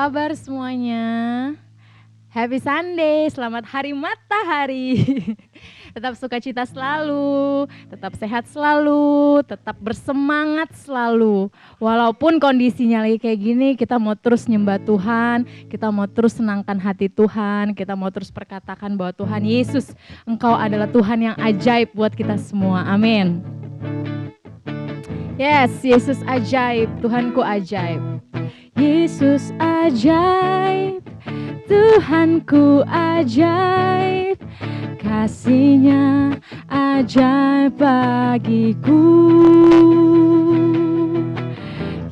kabar semuanya? Happy Sunday, selamat hari matahari. Tetap sukacita selalu, tetap sehat selalu, tetap bersemangat selalu. Walaupun kondisinya lagi kayak gini, kita mau terus nyembah Tuhan, kita mau terus senangkan hati Tuhan, kita mau terus perkatakan bahwa Tuhan Yesus, Engkau adalah Tuhan yang ajaib buat kita semua. Amin. Yes, Yesus ajaib, Tuhanku ajaib. Yesus ajaib, Tuhanku ajaib, kasih-Nya ajaib bagiku.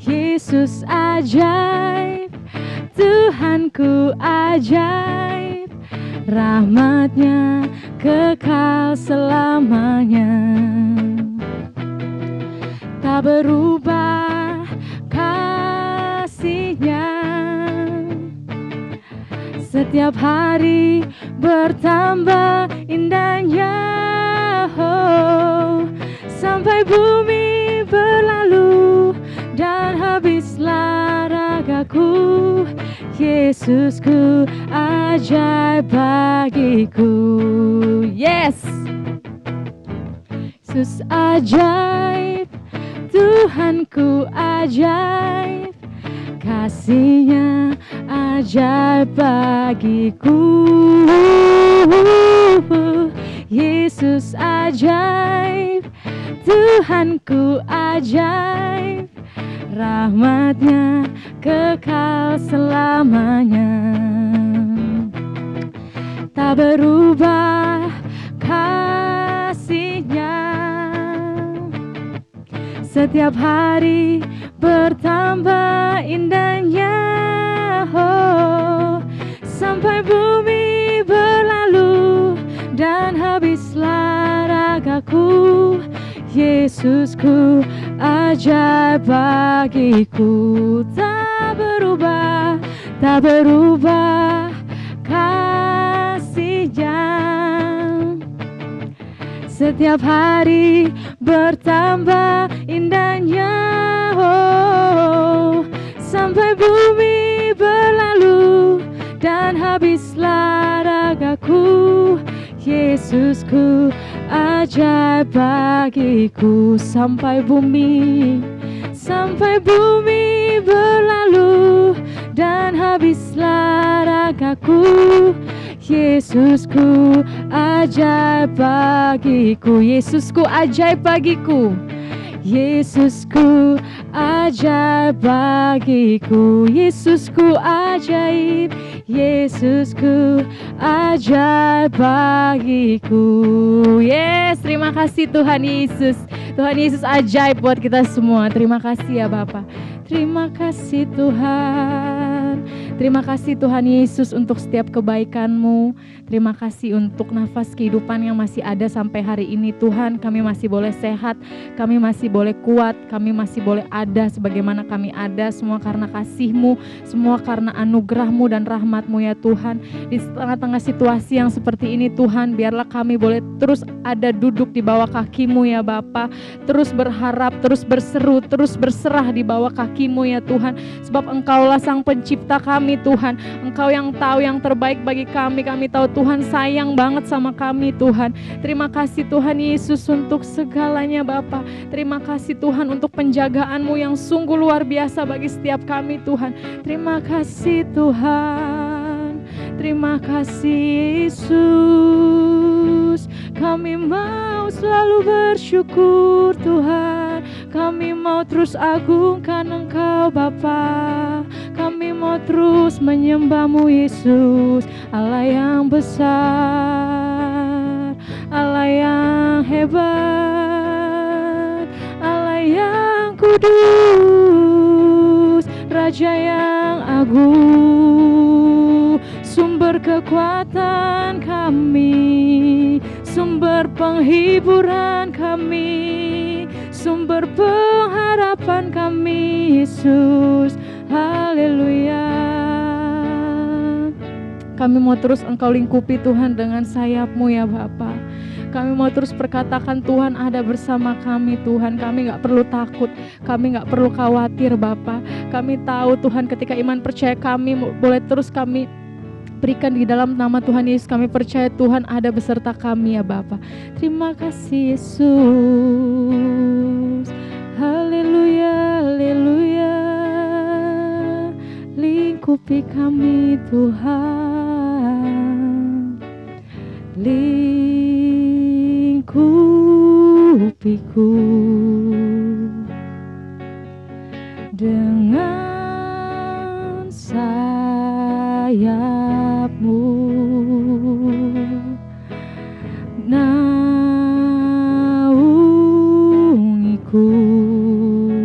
Yesus ajaib, Tuhanku ajaib, rahmat-Nya kekal selamanya. Tak berubah kasih-Nya, setiap hari bertambah indahnya, oh, sampai bumi berlalu dan habislah ragaku. Yesusku ajaib bagiku. Yes, Yesus ajaib, Tuhanku ajaib, kasih-Nya ajaib bagiku. Yesus ajaib, Tuhanku ajaib, rahmat-Nya kekal selamanya. Tak berubah kasih-Nya, setiap hari bertambah indahnya, oh, sampai bumi berlalu dan habislah ragaku. Yesusku ajaib bagiku. Tak berubah kasih-Nya, setiap hari bertambah indahnya, oh, sampai bumi berlalu dan habislah ragaku. Yesusku ajaib bagiku. Sampai bumi berlalu dan habislah ragaku. Yesusku ajaib bagiku. Yesusku ajaib bagiku. Yesusku ajaib bagiku. Yesusku ajaib. Yesusku ajaib bagiku. Yes, terima kasih Tuhan Yesus. Tuhan Yesus ajaib buat kita semua. Terima kasih ya Bapa. Terima kasih Tuhan. Terima kasih Tuhan Yesus untuk setiap kebaikan-Mu. Terima kasih untuk nafas kehidupan yang masih ada sampai hari ini Tuhan. Kami masih boleh sehat, kami masih boleh kuat, kami masih boleh ada sebagaimana kami ada. Semua karena kasih-Mu, semua karena anugerah-Mu dan rahmat-Mu ya Tuhan. Di tengah-tengah situasi yang seperti ini Tuhan, biarlah kami boleh terus ada duduk di bawah kaki-Mu ya Bapa. Terus berharap, terus berseru, terus berserah di bawah kaki-Mu ya Tuhan. Sebab Engkaulah Sang Pencipta kami Tuhan. Engkau yang tahu yang terbaik bagi kami. Kami tahu Tuhan sayang banget sama kami Tuhan. Terima kasih Tuhan Yesus untuk segalanya Bapa. Terima kasih Tuhan untuk penjagaan-Mu yang sungguh luar biasa bagi setiap kami Tuhan. Terima kasih Tuhan. Terima kasih Yesus. Kami mau selalu bersyukur Tuhan. Kami mau terus agungkan Engkau Bapa. Kami mau terus menyembah-Mu Yesus, Allah yang besar, Allah yang hebat, Allah yang kudus, Raja yang agung, sumber kekuatan kami, sumber penghiburan kami, sumber pengharapan kami Yesus. Haleluya. Kami mau terus Engkau lingkupi Tuhan dengan sayap-Mu ya Bapa. Kami mau terus perkatakan Tuhan ada bersama kami Tuhan. Kami gak perlu takut, kami gak perlu khawatir Bapa. Kami tahu Tuhan ketika iman percaya kami boleh terus kami berikan di dalam nama Tuhan Yesus. Kami percaya Tuhan ada beserta kami ya Bapa. Terima kasih Yesus. Haleluya, haleluya. Lingkupi kami Tuhan, lingkupiku dengan sayap-Mu, naungiku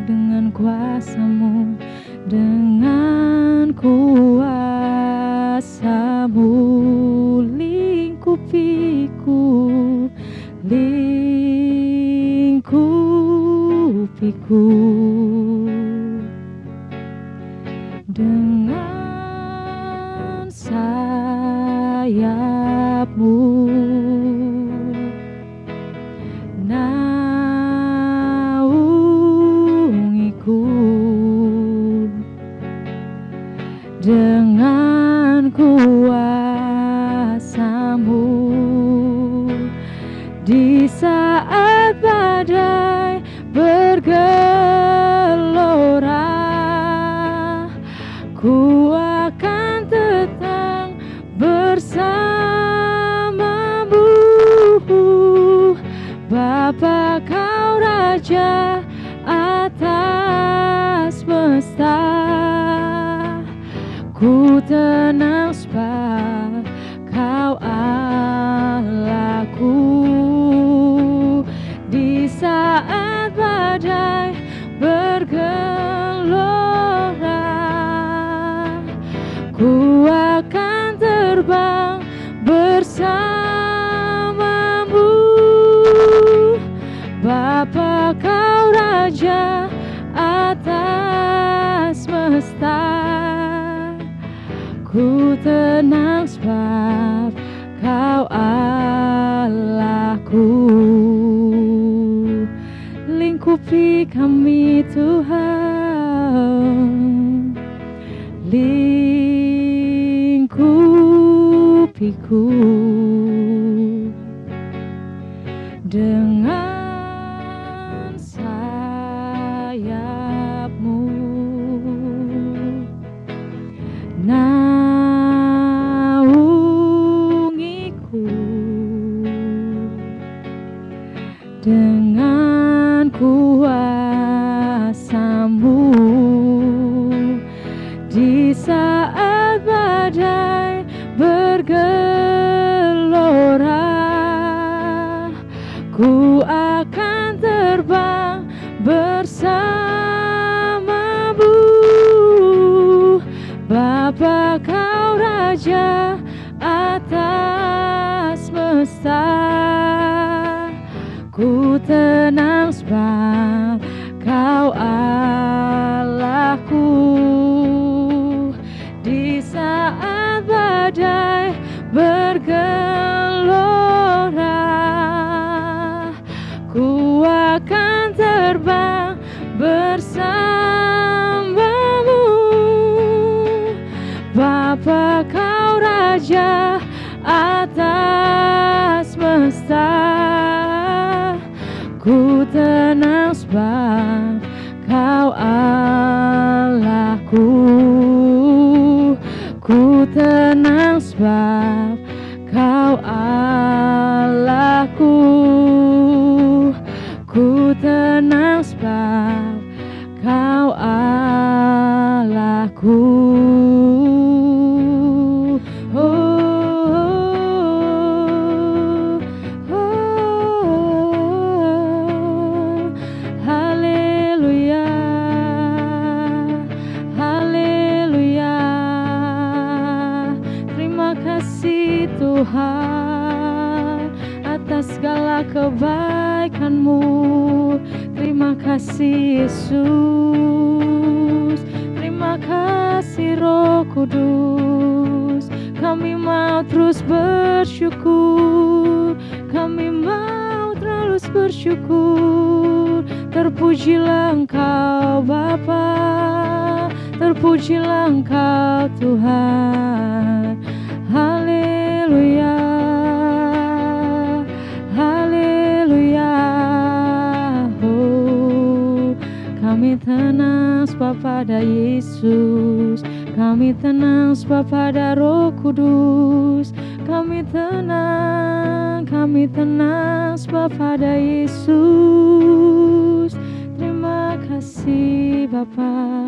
dengan kuasa-Mu, dengan kuasa-Mu, lingkupiku, lingkupiku dengan sayap-Mu, naungiku dengan kuasa-Mu. Di saat badai bergelora, ku akan tetap bersama-Mu. Bapa Kau Raja atas semesta, ku tenang sebab Kau Allahku. Di saat badai bergelora, ku akan terbang bersama-Mu. Bapa Kau Raja atas semesta, ku tenang sebab Kau Allahku. Lingkupi kami Tuhan, lingkupiku dengan sayap-Mu, naungiku dengan kuasa-Mu. Di saat badai bergelora, ku akan terbang bersama-Mu. Bapa Kau Raja atas semesta, ku tenang sebab Kau Allahku. Di saat badai bergelora, ku akan terbang bersama-Mu. Bapa Kau Raja atas semesta, ku tenang sebab Kau Allahku. Ku tenang sebab Kau Allahku. Ku tenang sebab Kau Allahku. Tuhan atas segala kebaikan-Mu. Terima kasih Yesus, terima kasih Roh Kudus. Kami mau terus bersyukur kami mau terus bersyukur. Terpujilah Engkau Bapa, terpujilah Engkau Tuhan. Haleluya, haleluya. Oh, kami tenang sebab pada Yesus, kami tenang sebab pada Roh Kudus. Kami tenang sebab pada Yesus. Terima kasih Bapa.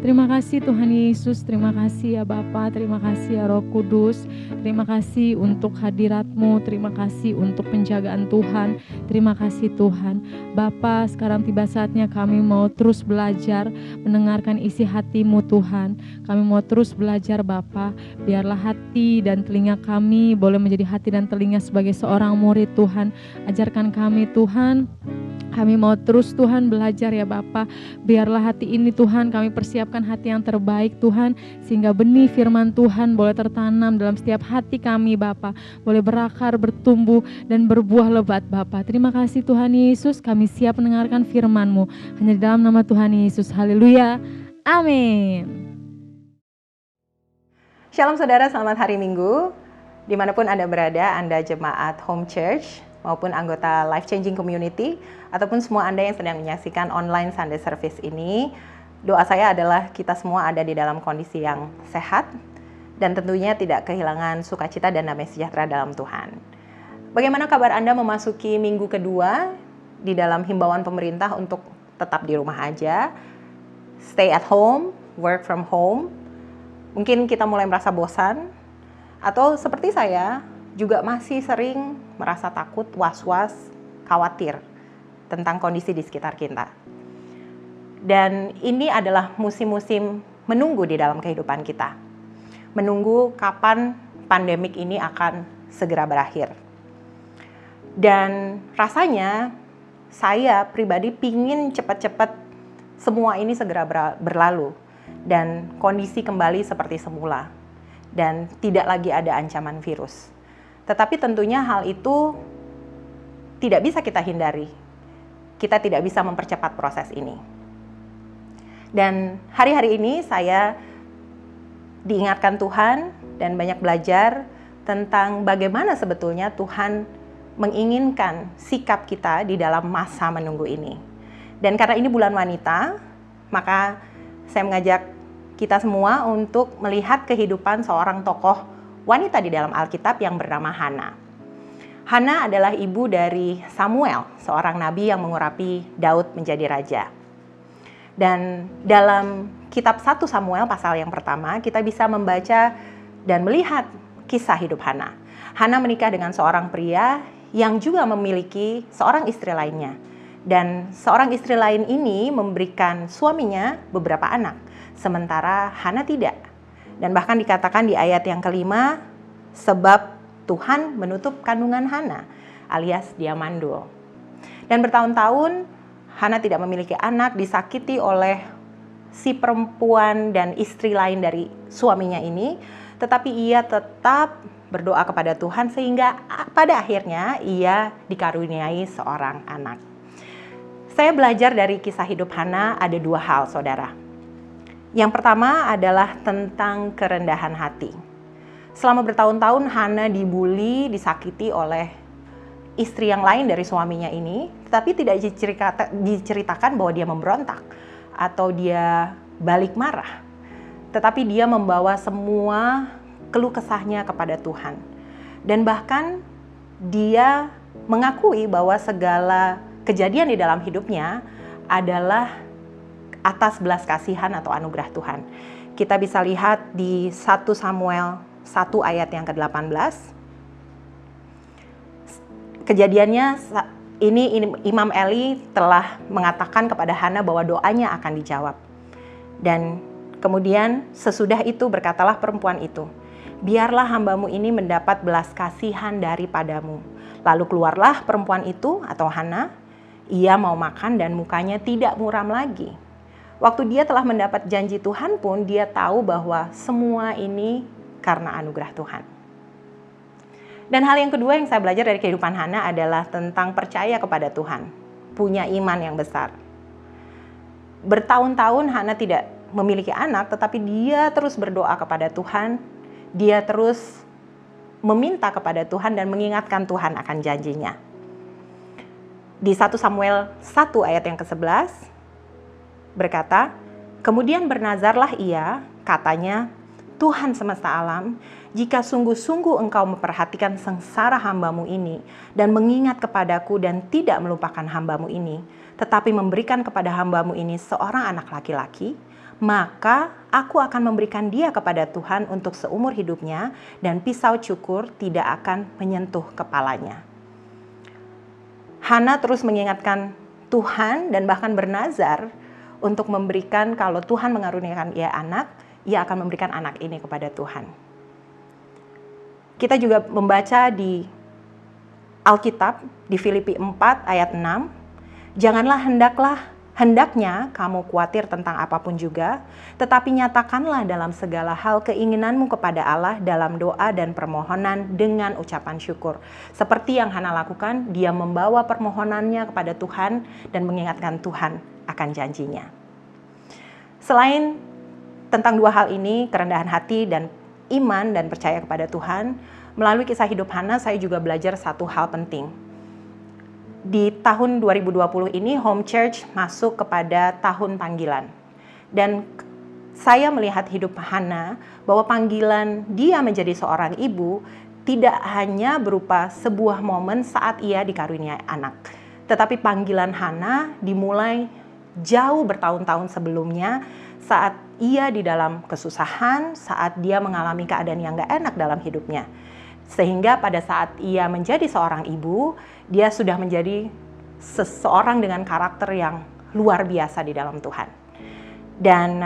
Terima kasih Tuhan Yesus, terima kasih ya Bapa, terima kasih ya Roh Kudus, terima kasih untuk hadirat-Mu, terima kasih untuk penjagaan Tuhan, terima kasih Tuhan. Bapa, sekarang tiba saatnya kami mau terus belajar mendengarkan isi hati-Mu Tuhan. Kami mau terus belajar Bapa, biarlah hati dan telinga kami boleh menjadi hati dan telinga sebagai seorang murid Tuhan. Ajarkan kami Tuhan. Kami mau terus Tuhan belajar ya Bapa. Biarlah hati ini Tuhan kami persiapkan hati yang terbaik Tuhan, sehingga benih firman Tuhan boleh tertanam dalam setiap hati kami Bapa, boleh berakar, bertumbuh dan berbuah lebat Bapa. Terima kasih Tuhan Yesus, kami siap mendengarkan firman-Mu hanya di dalam nama Tuhan Yesus. Haleluya. Amin. Shalom saudara, selamat hari Minggu. Dimanapun Anda berada, Anda jemaat Home Church maupun anggota Life Changing Community, ataupun semua Anda yang sedang menyaksikan online Sunday Service ini, doa saya adalah kita semua ada di dalam kondisi yang sehat dan tentunya tidak kehilangan sukacita dan damai sejahtera dalam Tuhan. Bagaimana kabar Anda memasuki minggu kedua di dalam himbauan pemerintah untuk tetap di rumah aja, stay at home, work from home? Mungkin kita mulai merasa bosan, atau seperti saya juga masih sering merasa takut, was-was, khawatir tentang kondisi di sekitar kita. Dan ini adalah musim-musim menunggu di dalam kehidupan kita. Menunggu kapan pandemik ini akan segera berakhir. Dan rasanya saya pribadi pingin cepat-cepat semua ini segera berlalu dan kondisi kembali seperti semula dan tidak lagi ada ancaman virus. Tetapi tentunya hal itu tidak bisa kita hindari. Kita tidak bisa mempercepat proses ini. Dan hari-hari ini saya diingatkan Tuhan dan banyak belajar tentang bagaimana sebetulnya Tuhan menginginkan sikap kita di dalam masa menunggu ini. Dan karena ini bulan wanita, maka saya mengajak kita semua untuk melihat kehidupan seorang tokoh wanita di dalam Alkitab yang bernama Hana. Hana adalah ibu dari Samuel, seorang nabi yang mengurapi Daud menjadi raja. Dan dalam kitab 1 Samuel pasal yang pertama, kita bisa membaca dan melihat kisah hidup Hana. Hana menikah dengan seorang pria yang juga memiliki seorang istri lainnya. Dan seorang istri lain ini memberikan suaminya beberapa anak, sementara Hana tidak. Dan bahkan dikatakan di ayat yang kelima, sebab Tuhan menutup kandungan Hana, alias dia mandul. Dan bertahun-tahun Hana tidak memiliki anak, disakiti oleh si perempuan dan istri lain dari suaminya ini, tetapi ia tetap berdoa kepada Tuhan sehingga pada akhirnya ia dikaruniai seorang anak. Saya belajar dari kisah hidup Hana ada dua hal, saudara. Yang pertama adalah tentang kerendahan hati. Selama bertahun-tahun Hana dibully, disakiti oleh istri yang lain dari suaminya ini, tetapi tidak diceritakan bahwa dia memberontak atau dia balik marah. Tetapi dia membawa semua keluh kesahnya kepada Tuhan. Dan bahkan dia mengakui bahwa segala kejadian di dalam hidupnya adalah atas belas kasihan atau anugerah Tuhan. Kita bisa lihat di 1 Samuel 1 ayat yang ke-18. Kejadiannya ini Imam Eli telah mengatakan kepada Hana bahwa doanya akan dijawab. Dan kemudian sesudah itu berkatalah perempuan itu, biarlah hambamu ini mendapat belas kasihan daripadamu. Lalu keluarlah perempuan itu atau Hana, ia mau makan dan mukanya tidak muram lagi. Waktu dia telah mendapat janji Tuhan pun, dia tahu bahwa semua ini karena anugerah Tuhan. Dan hal yang kedua yang saya belajar dari kehidupan Hana adalah tentang percaya kepada Tuhan, punya iman yang besar. Bertahun-tahun Hana tidak memiliki anak, tetapi dia terus berdoa kepada Tuhan, dia terus meminta kepada Tuhan dan mengingatkan Tuhan akan janjinya. Di 1 Samuel 1 ayat yang ke-11 berkata, kemudian bernazarlah ia, katanya, Tuhan semesta alam, jika sungguh-sungguh engkau memperhatikan sengsara hambamu ini dan mengingat kepadaku dan tidak melupakan hambamu ini, tetapi memberikan kepada hambamu ini seorang anak laki-laki, maka aku akan memberikan dia kepada Tuhan untuk seumur hidupnya dan pisau cukur tidak akan menyentuh kepalanya. Hana terus mengingatkan Tuhan dan bahkan bernazar untuk memberikan, kalau Tuhan mengaruniakan ia anak, ia akan memberikan anak ini kepada Tuhan. Kita juga membaca di Alkitab di Filipi 4 ayat 6, hendaknya kamu khawatir tentang apapun juga, tetapi nyatakanlah dalam segala hal keinginanmu kepada Allah dalam doa dan permohonan dengan ucapan syukur. Seperti yang Hana lakukan, dia membawa permohonannya kepada Tuhan dan mengingatkan Tuhan akan janjinya. Selain tentang dua hal ini, kerendahan hati dan iman dan percaya kepada Tuhan, melalui kisah hidup Hana saya juga belajar satu hal penting. Di tahun 2020 ini Home Church masuk kepada tahun panggilan. Dan saya melihat hidup Hana bahwa panggilan dia menjadi seorang ibu tidak hanya berupa sebuah momen saat ia dikaruniai anak. Tetapi panggilan Hana dimulai jauh bertahun-tahun sebelumnya saat ia di dalam kesusahan, saat dia mengalami keadaan yang gak enak dalam hidupnya. Sehingga pada saat ia menjadi seorang ibu, dia sudah menjadi seseorang dengan karakter yang luar biasa di dalam Tuhan. Dan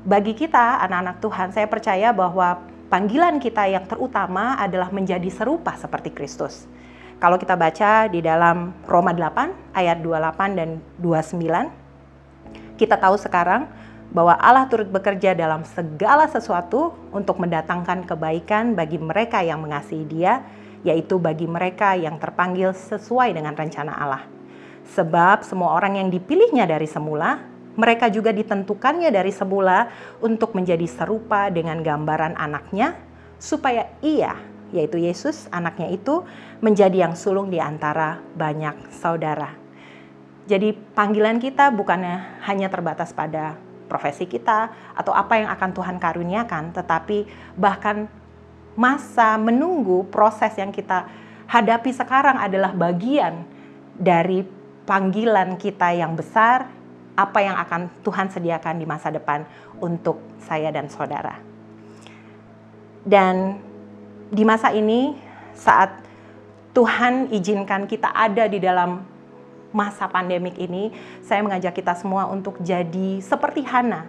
bagi kita, anak-anak Tuhan, saya percaya bahwa panggilan kita yang terutama adalah menjadi serupa seperti Kristus. Kalau kita baca di dalam Roma 8 ayat 28 dan 29, kita tahu sekarang bahwa Allah turut bekerja dalam segala sesuatu untuk mendatangkan kebaikan bagi mereka yang mengasihi Dia, yaitu bagi mereka yang terpanggil sesuai dengan rencana Allah. Sebab semua orang yang dipilihnya dari semula, mereka juga ditentukannya dari semula untuk menjadi serupa dengan gambaran anaknya, supaya ia, yaitu Yesus, anaknya itu, menjadi yang sulung di antara banyak saudara. Jadi panggilan kita bukannya hanya terbatas pada profesi kita atau apa yang akan Tuhan karuniakan, tetapi bahkan masa menunggu proses yang kita hadapi sekarang adalah bagian dari panggilan kita yang besar, apa yang akan Tuhan sediakan di masa depan untuk saya dan saudara. Dan di masa ini, saat Tuhan izinkan kita ada di dalam masa pandemik ini, saya mengajak kita semua untuk jadi seperti Hana.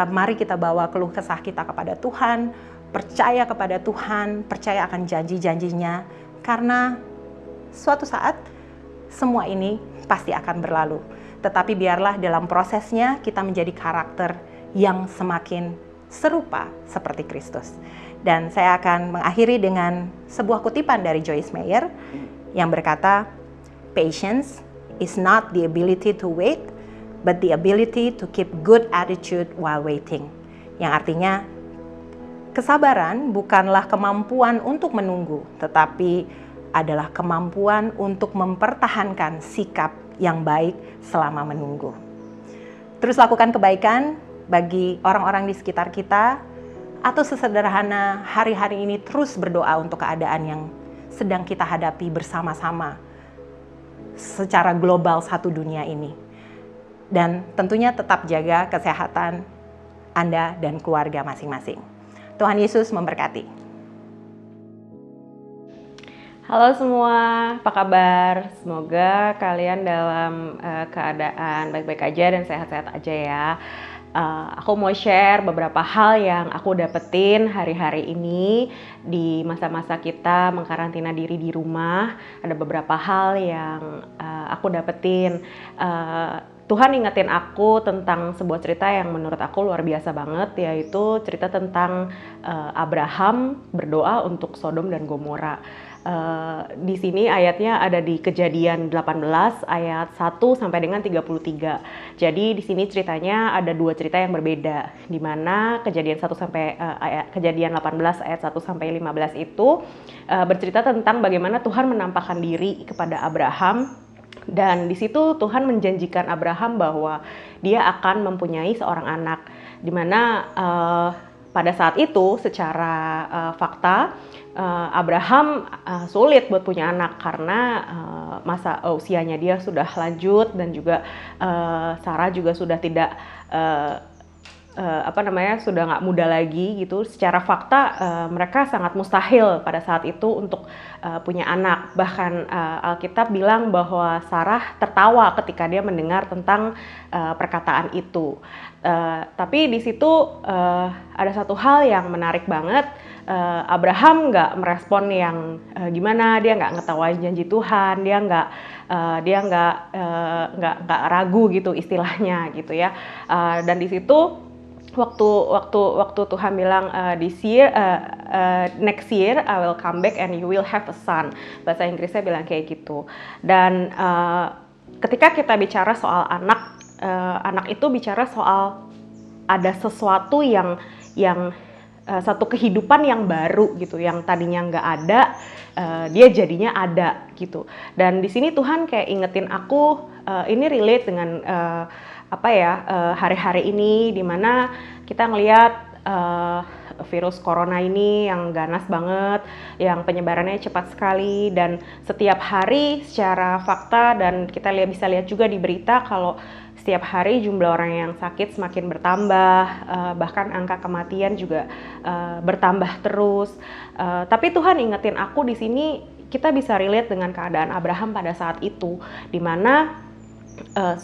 Mari kita bawa keluh kesah kita kepada Tuhan, percaya kepada Tuhan, percaya akan janji-janjinya, karena suatu saat semua ini pasti akan berlalu. Tetapi biarlah dalam prosesnya kita menjadi karakter yang semakin serupa seperti Kristus. Dan saya akan mengakhiri dengan sebuah kutipan dari Joyce Meyer yang berkata, "Patience is not the ability to wait, but the ability to keep good attitude while waiting." Yang artinya, kesabaran bukanlah kemampuan untuk menunggu, tetapi adalah kemampuan untuk mempertahankan sikap yang baik selama menunggu. Terus lakukan kebaikan bagi orang-orang di sekitar kita, atau sesederhana hari-hari ini terus berdoa untuk keadaan yang sedang kita hadapi bersama-sama secara global satu dunia ini. Dan tentunya tetap jaga kesehatan Anda dan keluarga masing-masing. Tuhan Yesus memberkati. Halo semua, apa kabar? Semoga kalian dalam keadaan baik-baik aja dan sehat-sehat aja ya. Aku mau share beberapa hal yang aku dapetin hari-hari ini di masa-masa kita mengkarantina diri di rumah. Ada beberapa hal yang aku dapetin. Tuhan ingetin aku tentang sebuah cerita yang menurut aku luar biasa banget, yaitu cerita tentang Abraham berdoa untuk Sodom dan Gomora. Di sini ayatnya ada di Kejadian 18 ayat 1 sampai dengan 33. Jadi di sini ceritanya ada dua cerita yang berbeda, di mana Kejadian 18 ayat 1 sampai 15 itu bercerita tentang bagaimana Tuhan menampakkan diri kepada Abraham. Dan di situ Tuhan menjanjikan Abraham bahwa dia akan mempunyai seorang anak, di mana pada saat itu secara fakta Abraham sulit buat punya anak karena masa usianya dia sudah lanjut dan juga Sarah juga sudah tidak sudah nggak muda lagi gitu. Secara fakta mereka sangat mustahil pada saat itu untuk punya anak. Bahkan Alkitab bilang bahwa Sarah tertawa ketika dia mendengar tentang perkataan itu. Tapi di situ ada satu hal yang menarik banget. Abraham nggak merespon yang gimana, dia nggak ngetawain janji Tuhan, dia nggak ragu gitu istilahnya gitu ya. Dan di situ waktu Tuhan bilang next year I will come back and you will have a son. Bahasa Inggrisnya bilang kayak gitu. Dan ketika kita bicara soal anak itu bicara soal ada sesuatu yang satu kehidupan yang baru gitu, yang tadinya nggak ada, dia jadinya ada gitu. Dan di sini Tuhan kayak ingetin aku, ini relate dengan hari-hari ini, dimana kita ngelihat virus corona ini yang ganas banget, yang penyebarannya cepat sekali, dan setiap hari secara fakta dan kita bisa lihat juga di berita kalau setiap hari jumlah orang yang sakit semakin bertambah, bahkan angka kematian juga bertambah terus. Tapi Tuhan ingetin aku di sini, kita bisa relate dengan keadaan Abraham pada saat itu, di mana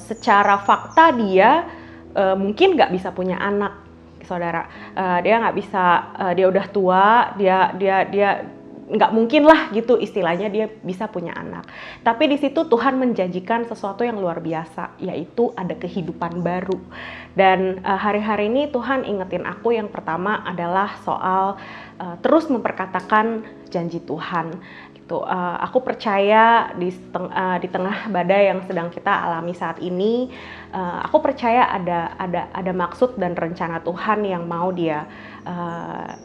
secara fakta dia mungkin nggak bisa punya anak, saudara. Dia nggak bisa, dia udah tua, dia nggak mungkin lah gitu istilahnya dia bisa punya anak. Tapi di situ Tuhan menjanjikan sesuatu yang luar biasa, yaitu ada kehidupan baru. Dan hari-hari ini Tuhan ingetin aku yang pertama adalah soal terus memperkatakan janji Tuhan. Gitu. Aku percaya di tengah badai yang sedang kita alami saat ini, aku percaya ada maksud dan rencana Tuhan yang mau Dia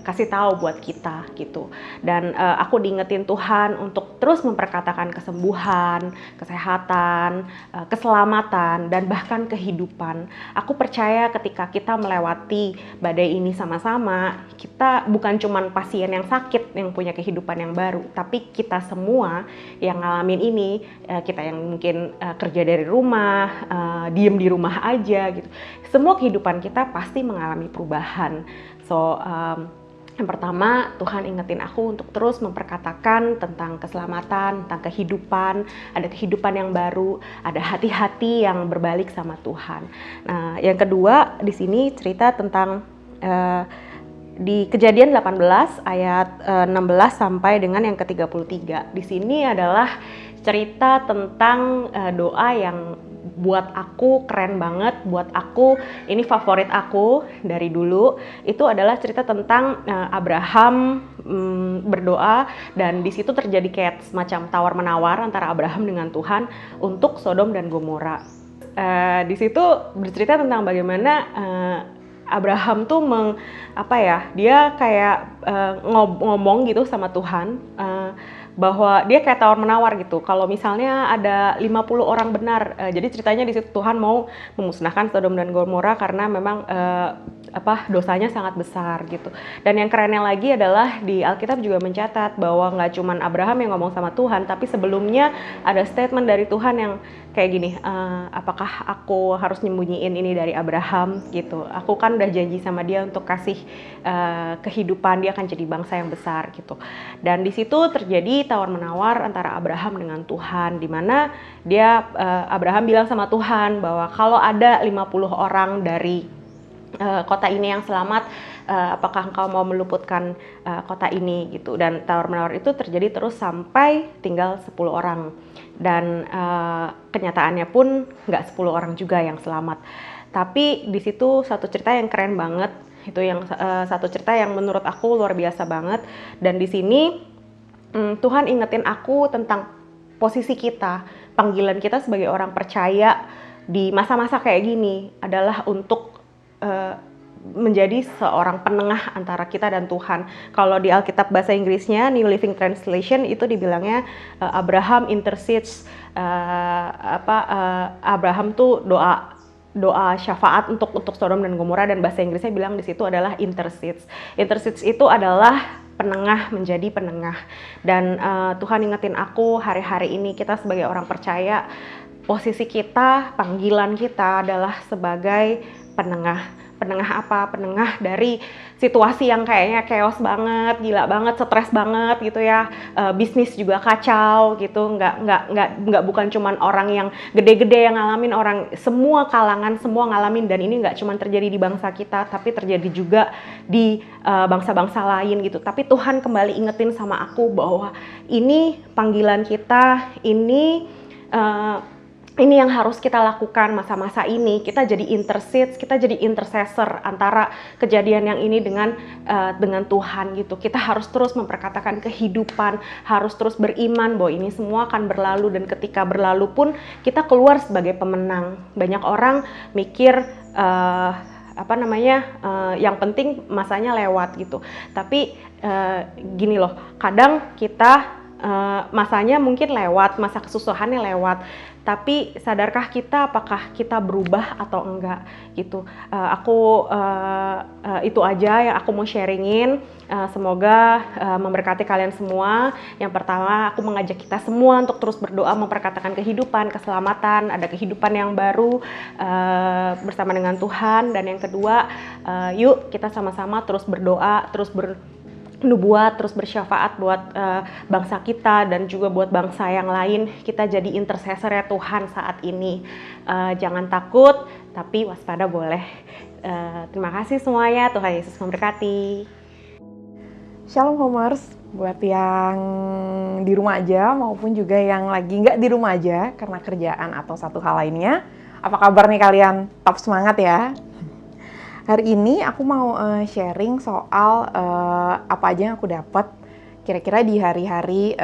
kasih tahu buat kita gitu. Dan aku diingetin Tuhan untuk terus memperkatakan kesembuhan, kesehatan, keselamatan, dan bahkan kehidupan. Aku percaya ketika kita melewati badai ini sama-sama, kita bukan cuma pasien yang sakit yang punya kehidupan yang baru, tapi kita semua yang ngalamin ini, kita yang mungkin kerja dari rumah, diem di rumah aja gitu. Semua kehidupan kita pasti mengalami perubahan. So, yang pertama Tuhan ingetin aku untuk terus memperkatakan tentang keselamatan, tentang kehidupan, ada kehidupan yang baru, ada hati-hati yang berbalik sama Tuhan. Nah, yang kedua di sini cerita tentang di Kejadian 18 ayat 16 sampai dengan yang ke-33. Di sini adalah cerita tentang doa yang buat aku keren banget, buat aku ini favorit aku dari dulu. Itu adalah cerita tentang Abraham berdoa, dan di situ terjadi kayak semacam tawar-menawar antara Abraham dengan Tuhan untuk Sodom dan Gomora. Di situ bercerita tentang bagaimana Abraham tuh dia kayak ngomong gitu sama Tuhan, bahwa dia kayak tawar-menawar gitu. Kalau misalnya ada 50 orang benar, jadi ceritanya di situ Tuhan mau memusnahkan Sodom dan Gomora karena memang dosanya sangat besar gitu. Dan yang kerennya lagi adalah di Alkitab juga mencatat bahwa nggak cuman Abraham yang ngomong sama Tuhan, tapi sebelumnya ada statement dari Tuhan yang kayak gini, apakah aku harus nyembunyiin ini dari Abraham gitu. Aku kan udah janji sama dia untuk kasih kehidupan, dia akan jadi bangsa yang besar gitu. Dan di situ terjadi tawar-menawar antara Abraham dengan Tuhan, di mana Abraham bilang sama Tuhan bahwa kalau ada 50 orang dari kota ini yang selamat, apakah engkau mau meluputkan kota ini gitu. Dan tawar-menawar itu terjadi terus sampai tinggal 10 orang. Dan kenyataannya pun nggak 10 orang juga yang selamat. Tapi di situ satu cerita yang keren banget, itu yang satu cerita yang menurut aku luar biasa banget. Dan di sini Tuhan ingetin aku tentang posisi kita, panggilan kita sebagai orang percaya di masa-masa kayak gini adalah untuk menjadi seorang penengah antara kita dan Tuhan. Kalau di Alkitab bahasa Inggrisnya New Living Translation itu dibilangnya Abraham intercedes. Abraham tuh doa syafaat untuk Sodom dan Gomora, dan bahasa Inggrisnya bilang di situ adalah intercedes. Intercedes itu adalah penengah, menjadi penengah. Dan Tuhan ingetin aku hari-hari ini kita sebagai orang percaya, posisi kita, panggilan kita adalah sebagai penengah. Penengah apa? Penengah dari situasi yang kayaknya chaos banget, gila banget, stres banget gitu ya. Bisnis juga kacau gitu. Nggak bukan cuman orang yang gede-gede yang ngalamin, orang semua kalangan semua ngalamin, dan ini nggak cuman terjadi di bangsa kita, tapi terjadi juga di bangsa-bangsa lain gitu. Tapi Tuhan kembali ingetin sama aku bahwa ini panggilan kita, ini yang harus kita lakukan masa-masa ini. Kita jadi intercede, kita jadi intercessor antara kejadian yang ini dengan Tuhan gitu. Kita harus terus memperkatakan kehidupan, harus terus beriman bahwa ini semua akan berlalu, dan ketika berlalu pun kita keluar sebagai pemenang. Banyak orang mikir yang penting masanya lewat gitu. Tapi gini loh, kadang kita masanya mungkin lewat, masa kesusahannya lewat, tapi sadarkah kita apakah kita berubah atau enggak gitu. Itu aja yang aku mau sharingin. Semoga memberkati kalian semua. Yang pertama, aku mengajak kita semua untuk terus berdoa, memperkatakan kehidupan, keselamatan, ada kehidupan yang baru bersama dengan Tuhan. Dan yang kedua, yuk kita sama-sama terus berdoa, terus nubuat, terus bersyafaat buat bangsa kita dan juga buat bangsa yang lain. Kita jadi intercessor ya Tuhan saat ini. Jangan takut, tapi waspada boleh. Terima kasih semuanya, Tuhan Yesus memberkati. Shalom Homers, buat yang di rumah aja maupun juga yang lagi nggak di rumah aja karena kerjaan atau satu hal lainnya. Apa kabar nih kalian? Tetap semangat ya. Hari ini aku mau sharing soal apa aja yang aku dapat kira-kira di hari-hari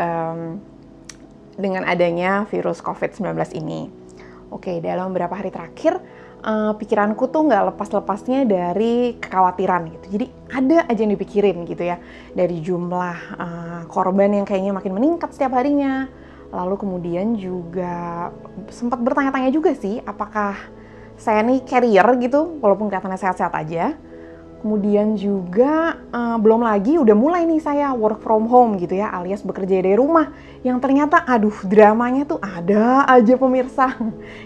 dengan adanya virus COVID-19 ini. Oke, dalam beberapa hari terakhir pikiranku tuh nggak lepas-lepasnya dari kekhawatiran gitu. Jadi ada aja yang dipikirin gitu ya. Dari jumlah korban yang kayaknya makin meningkat setiap harinya. Lalu kemudian juga sempat bertanya-tanya juga sih, apakah saya nih carrier gitu, walaupun kelihatannya sehat-sehat aja. Kemudian juga belum lagi udah mulai nih saya work from home gitu ya, alias bekerja dari rumah. Yang ternyata dramanya tuh ada aja pemirsa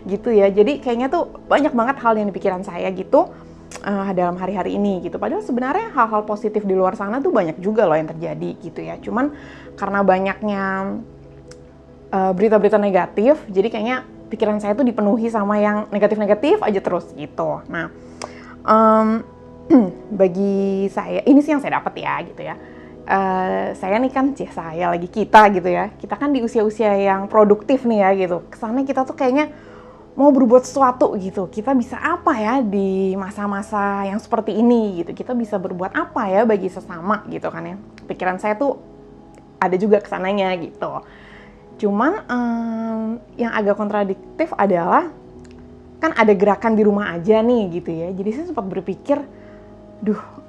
gitu ya. Jadi kayaknya tuh banyak banget hal yang di pikiran saya gitu dalam hari-hari ini gitu. Padahal sebenarnya hal-hal positif di luar sana tuh banyak juga loh yang terjadi gitu ya. Cuman karena banyaknya berita-berita negatif, jadi kayaknya pikiran saya tuh dipenuhi sama yang negatif-negatif aja terus gitu. Nah, bagi saya, ini sih yang saya dapat ya gitu ya. Saya nih kan, saya lagi kita gitu ya. Kita kan di usia-usia yang produktif nih ya gitu. Kesannya kita tuh kayaknya mau berbuat sesuatu gitu. Kita bisa apa ya di masa-masa yang seperti ini gitu. Kita bisa berbuat apa ya bagi sesama gitu kan ya. Pikiran saya tuh ada juga kesananya gitu. Cuman yang agak kontradiktif adalah kan ada gerakan di rumah aja nih gitu ya. Jadi saya sempat berpikir,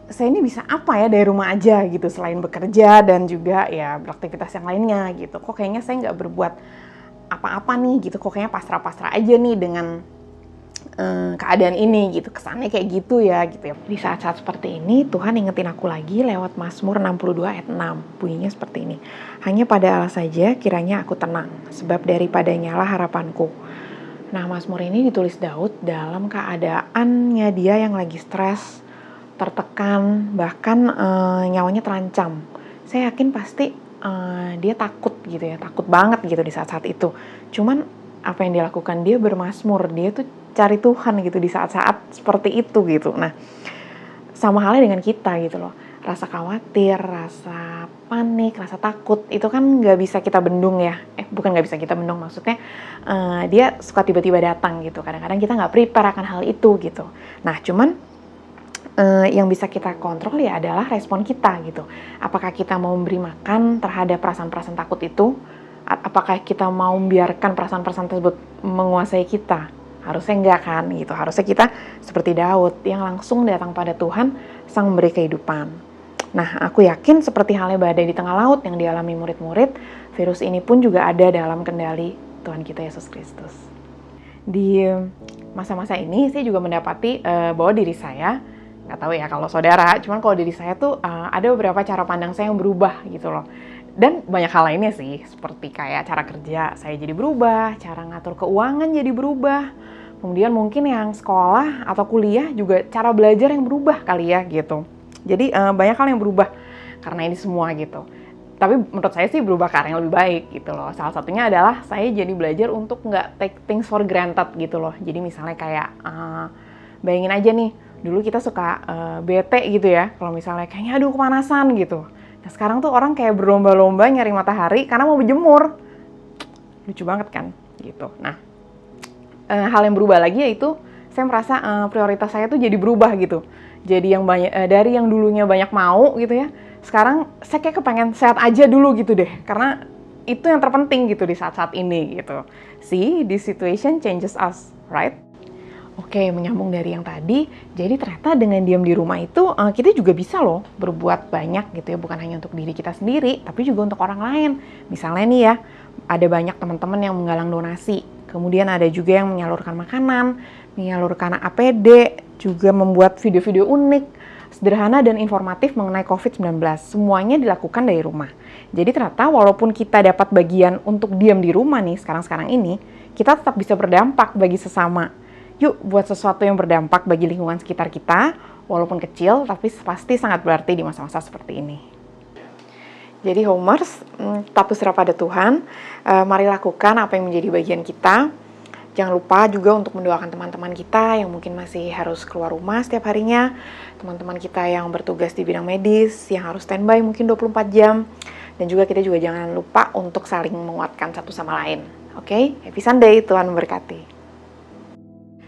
saya ini bisa apa ya dari rumah aja gitu selain bekerja dan juga ya beraktivitas yang lainnya gitu. Kok kayaknya saya nggak berbuat apa-apa nih gitu. Kok kayaknya pasrah-pasrah aja nih dengan keadaan ini gitu. Kesannya kayak gitu ya gitu ya. Di saat-saat seperti ini Tuhan ingetin aku lagi lewat Mazmur 62 ayat 6. Bunyinya seperti ini. Hanya pada Allah saja kiranya aku tenang, sebab daripadanya lah harapanku. Nah, Mazmur ini ditulis Daud dalam keadaannya dia yang lagi stres, tertekan, bahkan nyawanya terancam. Saya yakin pasti dia takut gitu ya, takut banget gitu di saat-saat itu. Cuman apa yang dia lakukan? Dia bermazmur, dia tuh cari Tuhan gitu di saat-saat seperti itu gitu. Nah, sama halnya dengan kita gitu loh. Rasa khawatir, rasa panik, rasa takut itu kan nggak bisa kita bendung ya. Bukan nggak bisa kita bendung, maksudnya dia suka tiba-tiba datang gitu. Kadang-kadang kita nggak prepare akan hal itu gitu. Nah cuman yang bisa kita kontrol ya adalah respon kita gitu. Apakah kita mau memberi makan terhadap perasaan-perasaan takut itu? Apakah kita mau membiarkan perasaan-perasaan tersebut menguasai kita? Harusnya enggak kan gitu. Harusnya kita seperti Daud yang langsung datang pada Tuhan sang memberi kehidupan. Nah, aku yakin seperti halnya badai di tengah laut yang dialami murid-murid, virus ini pun juga ada dalam kendali Tuhan kita Yesus Kristus. Di masa-masa ini saya juga mendapati bahwa diri saya, nggak tahu ya kalau saudara, cuman kalau diri saya tuh ada beberapa cara pandang saya yang berubah gitu loh. Dan banyak hal lainnya sih, seperti kayak cara kerja saya jadi berubah, cara ngatur keuangan jadi berubah. Kemudian mungkin yang sekolah atau kuliah juga cara belajar yang berubah kali ya gitu. Jadi banyak hal yang berubah karena ini semua gitu. Tapi menurut saya sih berubah ke arah yang lebih baik gitu loh. Salah satunya adalah saya jadi belajar untuk nggak take things for granted gitu loh. Jadi misalnya kayak bayangin aja nih, dulu kita suka bete gitu ya, kalau misalnya kayaknya aduh kepanasan gitu. Nah sekarang tuh orang kayak berlomba-lomba nyari matahari karena mau berjemur. Lucu banget kan gitu. Nah hal yang berubah lagi yaitu saya merasa prioritas saya tuh jadi berubah gitu. Jadi yang banyak dari yang dulunya banyak mau gitu ya, sekarang saya kayak kepengen sehat aja dulu gitu deh, karena itu yang terpenting gitu di saat-saat ini gitu. See, this situation changes us, right? Oke, menyambung dari yang tadi, jadi ternyata dengan diam di rumah itu kita juga bisa loh berbuat banyak gitu ya, bukan hanya untuk diri kita sendiri, tapi juga untuk orang lain. Misalnya nih ya, ada banyak teman-teman yang menggalang donasi, kemudian ada juga yang menyalurkan makanan, menyalurkan APD, juga membuat video-video unik, sederhana dan informatif mengenai COVID-19. Semuanya dilakukan dari rumah. Jadi ternyata walaupun kita dapat bagian untuk diam di rumah nih sekarang-sekarang ini, kita tetap bisa berdampak bagi sesama. Yuk buat sesuatu yang berdampak bagi lingkungan sekitar kita, walaupun kecil, tapi pasti sangat berarti di masa-masa seperti ini. Jadi Homers, tetap berserah pada Tuhan, mari lakukan apa yang menjadi bagian kita. Jangan lupa juga untuk mendoakan teman-teman kita yang mungkin masih harus keluar rumah setiap harinya, teman-teman kita yang bertugas di bidang medis, yang harus standby mungkin 24 jam, dan juga kita juga jangan lupa untuk saling menguatkan satu sama lain. Oke? Happy Sunday, Tuhan memberkati.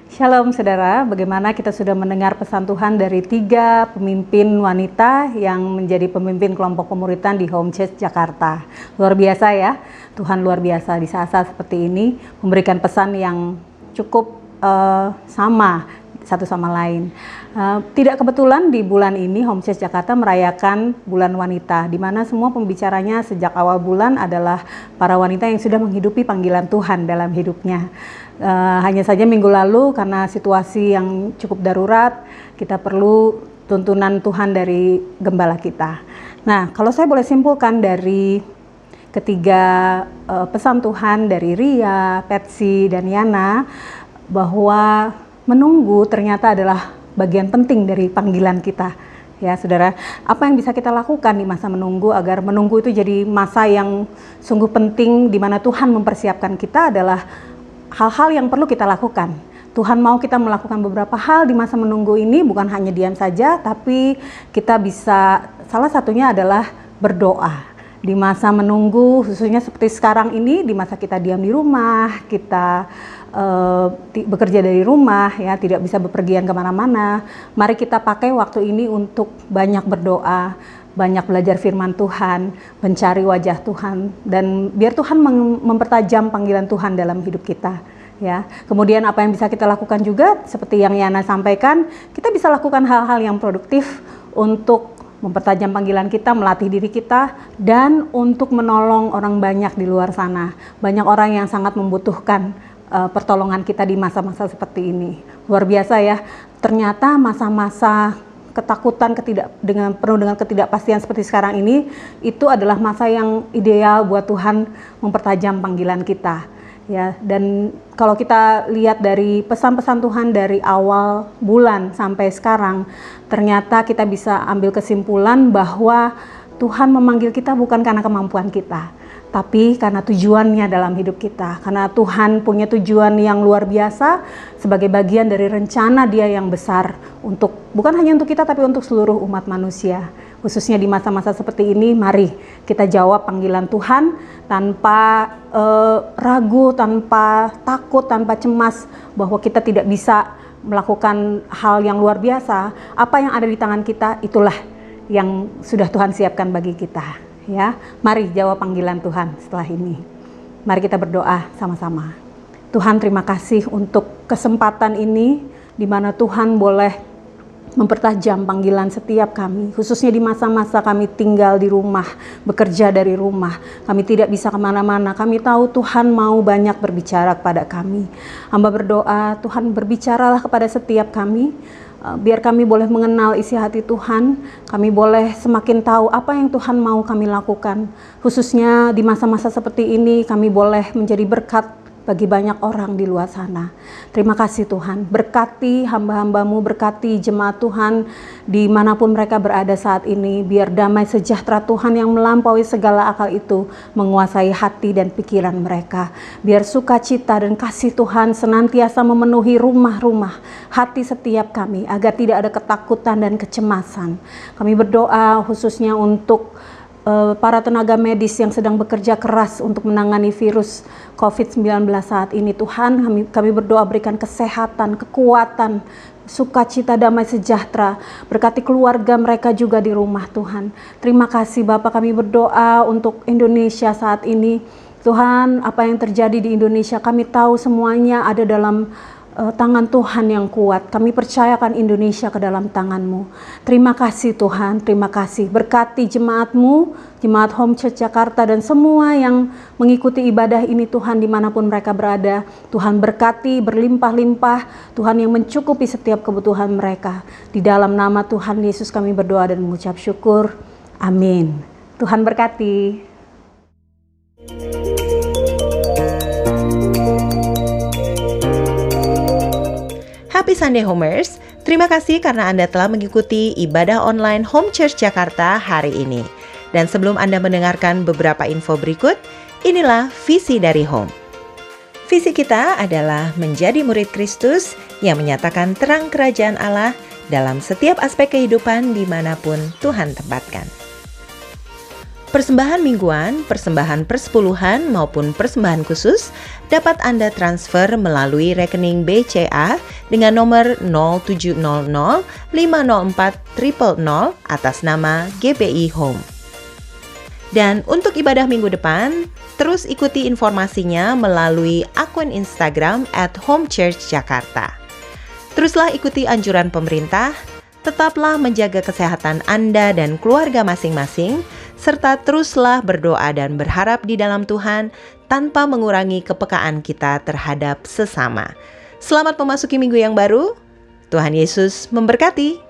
Shalom saudara, bagaimana kita sudah mendengar pesan Tuhan dari 3 pemimpin wanita yang menjadi pemimpin kelompok pemuritan di Home Church Jakarta. Luar biasa ya, Tuhan luar biasa di saat-saat seperti ini memberikan pesan yang cukup sama satu sama lain. Tidak kebetulan di bulan ini Home Church Jakarta merayakan bulan wanita, di mana semua pembicaranya sejak awal bulan adalah para wanita yang sudah menghidupi panggilan Tuhan dalam hidupnya. Hanya saja minggu lalu karena situasi yang cukup darurat, kita perlu tuntunan Tuhan dari gembala kita. Nah, kalau saya boleh simpulkan dari ketiga pesan Tuhan dari Ria, Patsy, dan Yana, bahwa menunggu ternyata adalah bagian penting dari panggilan kita. Ya saudara, apa yang bisa kita lakukan di masa menunggu agar menunggu itu jadi masa yang sungguh penting di mana Tuhan mempersiapkan kita adalah hal-hal yang perlu kita lakukan. Tuhan mau kita melakukan beberapa hal di masa menunggu ini, bukan hanya diam saja, tapi kita bisa, salah satunya adalah berdoa. Di masa menunggu, khususnya seperti sekarang ini, di masa kita diam di rumah, kita bekerja dari rumah, ya tidak bisa bepergian kemana-mana, mari kita pakai waktu ini untuk banyak berdoa, banyak belajar firman Tuhan, mencari wajah Tuhan, dan biar Tuhan mempertajam panggilan Tuhan dalam hidup kita. Ya, kemudian apa yang bisa kita lakukan juga, seperti yang Yana sampaikan, kita bisa lakukan hal-hal yang produktif untuk mempertajam panggilan kita, melatih diri kita, dan untuk menolong orang banyak di luar sana. Banyak orang yang sangat membutuhkan pertolongan kita di masa-masa seperti ini. Luar biasa ya, ternyata masa-masa ketakutan, penuh dengan ketidakpastian seperti sekarang ini, itu adalah masa yang ideal buat Tuhan mempertajam panggilan kita. Ya, dan kalau kita lihat dari pesan-pesan Tuhan dari awal bulan sampai sekarang, ternyata kita bisa ambil kesimpulan bahwa Tuhan memanggil kita bukan karena kemampuan kita, tapi karena tujuannya dalam hidup kita. Karena Tuhan punya tujuan yang luar biasa sebagai bagian dari rencana Dia yang besar untuk bukan hanya untuk kita tapi untuk seluruh umat manusia. Khususnya di masa-masa seperti ini, mari kita jawab panggilan Tuhan tanpa ragu, tanpa takut, tanpa cemas bahwa kita tidak bisa melakukan hal yang luar biasa. Apa yang ada di tangan kita itulah yang sudah Tuhan siapkan bagi kita. Ya, mari jawab panggilan Tuhan setelah ini. Mari kita berdoa sama-sama. Tuhan, terima kasih untuk kesempatan ini di mana Tuhan boleh mempertajam panggilan setiap kami, khususnya di masa-masa kami tinggal di rumah, bekerja dari rumah. Kami tidak bisa kemana-mana. Kami tahu Tuhan mau banyak berbicara kepada kami. Hamba berdoa, Tuhan berbicaralah kepada setiap kami. Biar kami boleh mengenal isi hati Tuhan, kami boleh semakin tahu apa yang Tuhan mau kami lakukan. Khususnya di masa-masa seperti ini, kami boleh menjadi berkat bagi banyak orang di luar sana. Terima kasih Tuhan, berkati hamba-hambamu, berkati jemaat Tuhan dimanapun mereka berada saat ini. Biar damai sejahtera Tuhan yang melampaui segala akal itu menguasai hati dan pikiran mereka. Biar sukacita dan kasih Tuhan senantiasa memenuhi rumah-rumah hati setiap kami, agar tidak ada ketakutan dan kecemasan. Kami berdoa khususnya untuk para tenaga medis yang sedang bekerja keras untuk menangani virus COVID-19 saat ini. Tuhan, kami berdoa berikan kesehatan, kekuatan, sukacita, damai sejahtera. Berkati keluarga mereka juga di rumah Tuhan. Terima kasih Bapak, kami berdoa untuk Indonesia saat ini. Tuhan, apa yang terjadi di Indonesia kami tahu semuanya ada dalam tangan Tuhan yang kuat. Kami percayakan Indonesia ke dalam tangan-Mu. Terima kasih Tuhan, terima kasih. Berkati jemaat-Mu, Jemaat Home Church Jakarta dan semua yang mengikuti ibadah ini Tuhan dimanapun mereka berada. Tuhan berkati berlimpah-limpah, Tuhan yang mencukupi setiap kebutuhan mereka. Di dalam nama Tuhan Yesus kami berdoa dan mengucap syukur. Amin. Tuhan berkati. Happy Sunday Homers, terima kasih karena Anda telah mengikuti ibadah online Home Church Jakarta hari ini. Dan sebelum Anda mendengarkan beberapa info berikut, inilah visi dari Home. Visi kita adalah menjadi murid Kristus yang menyatakan terang kerajaan Allah dalam setiap aspek kehidupan dimanapun Tuhan tempatkan. Persembahan mingguan, persembahan persepuluhan maupun persembahan khusus dapat Anda transfer melalui rekening BCA dengan nomor 0700 504 000 atas nama GPI Home. Dan untuk ibadah minggu depan, terus ikuti informasinya melalui akun Instagram @homechurchjakarta. Teruslah ikuti anjuran pemerintah, tetaplah menjaga kesehatan Anda dan keluarga masing-masing, serta teruslah berdoa dan berharap di dalam Tuhan tanpa mengurangi kepekaan kita terhadap sesama. Selamat memasuki minggu yang baru. Tuhan Yesus memberkati.